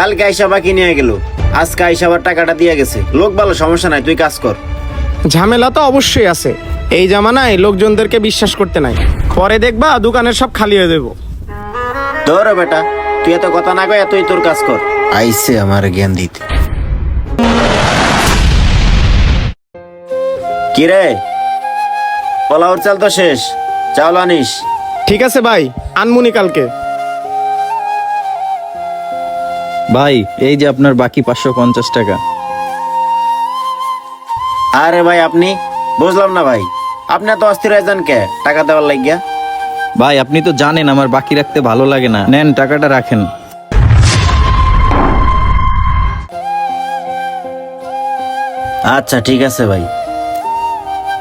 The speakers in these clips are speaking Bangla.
কালকে আইসা বাকি নিয়ে গেল, আজকে আইসা আবার টাকাটা দিয়ে গেছে। লোক ভালো, সমস্যা নাই, তুই কাজ কর। ঝামেলা তো অবশ্যই আছে, এই জামানায় লোকজনদেরকে বিশ্বাস করতে নাই। পরে দেখবা দোকানের সব খালি হয়ে দেবো। ধরো বেটা, তুই এত কথা না কয় তুই তোর কাজ কর। আইসে আমার জ্ঞান দিতে। কিরে, পোলাওর চাল তো শেষ, চাল আনিস। ঠিক আছে ভাই, আনমুনি কালকে। ভাই এই যে আপনার বাকি 550 টাকা। আরে ভাই আপনি, বুঝলাম না ভাই, আপনি এত অস্থির হয়ে যান কে টাকা দেওয়ার লাগিয়া? ভাই আপনি তো জানেন আমার বাকি রাখতে ভালো লাগে না, নেন টাকাটা রাখেন। আচ্ছা ঠিক আছে ভাই,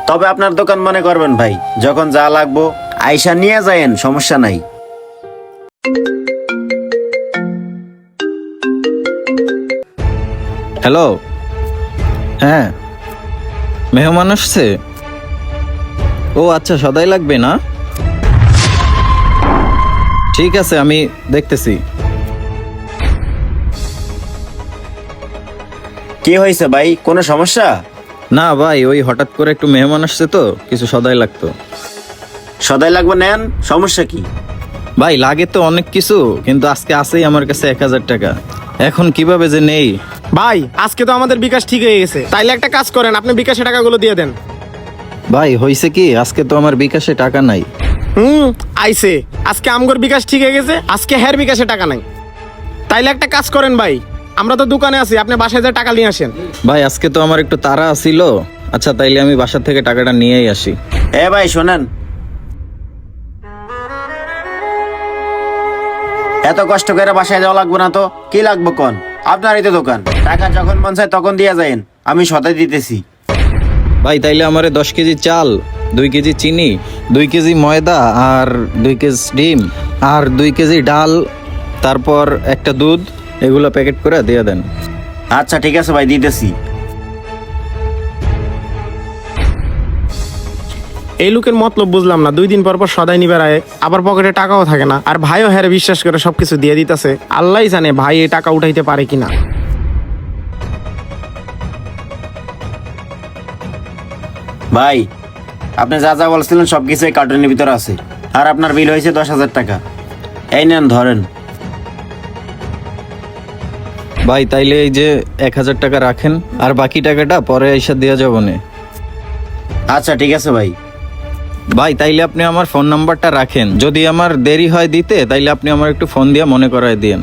তবে আপনার দোকান মনে করবেন ভাই, যখন যা লাগবো আইসা নিয়ে যায়েন, সমস্যা নাই। হ্যালো, হ্যাঁ মেহমান আসছে? ও আচ্ছা, সদাই লাগবে না? ঠিক আছে, আমি দেখতেছি। কি হয়েছে ভাই, কোনো সমস্যা? না ভাই, ওই হঠাৎ করে একটু মেহমান আসছে তো, কিছু সদাই লাগতো। সদাই লাগবে, নেন, সমস্যা কি? ভাই লাগে তো অনেক কিছু, কিন্তু আজকে আছেই আমার কাছে 1000 টাকা, এখন কিভাবে যে নেই। ভাই আজকে তো আমাদের বিকাশ ঠিক হয়ে গেছে, তাইলে একটা কাজ করেন, আপনি বিকাশে টাকাগুলো দিয়ে দেন। ভাই হয়েছে কি, আজকে তো আমার বিকাশে টাকা নাই। আইসে, আজকে আমগর বিকাশ ঠিক হয়ে গেছে, আজকে হ্যার বিকাশে টাকা নাই। তাইলে একটা কাজ করেন ভাই, আমরা তো দোকানে আছি, আপনি বাসায় যা টাকা নিয়ে আসেন। ভাই আজকে তো আমার একটু তাড়া ছিল। আচ্ছা তাইলে আমি বাসা থেকে টাকাটা নিয়েই আসি। এ ভাই শোনেন, এত কষ্ট করে বাসায় যাওয়া লাগবে না তো, কি লাগবে কোন? আপনারই তো দোকান, টাকা যখন মন চায় তখন দিয়ে যাইন, আমি সদাই দিতেছি। ভাই তাইলে আমারে 10 কেজি চাল, 2 কেজি চিনি, 2 কেজি ময়দা, আর 2 কেজি ডিম, আর 2 কেজি ডাল, তারপর একটা দুধ, এগুলো প্যাকেট করে দিয়ে দেন। আচ্ছা ঠিক আছে ভাই, দিতেছি। এই লোকের মতলব বুঝলাম না, 2 দিন পর পর সদাই নিবার আয়, আবার পকেটে টাকাও থাকে না, আর ভাইও হ্যারে বিশ্বাস করে সবকিছু দিয়ে দিতেছে। আল্লাহই জানে ভাই এই টাকা উঠাইতে পারে কিনা। ভাই আপনি যা যা বলছিলেন সবকিছু এই কার্টুনের ভিতরে আছে, আর আপনার বিল হয়েছে 10,000 টাকা। এই নেন ধরেন। ভাই তাইলে এই যে 1000 টাকা রাখেন, আর বাকি টাকাটা পরে এসে দেওয়া যাবে না। আচ্ছা ঠিক আছে ভাই। ভাই তাইলে আপনি আমার ফোন নাম্বারটা রাখেন, যদি আমার দেরি হয় দিতে তাইলে আপনি আমার একটু ফোন দিয়ে মনে করায় দিয়েন।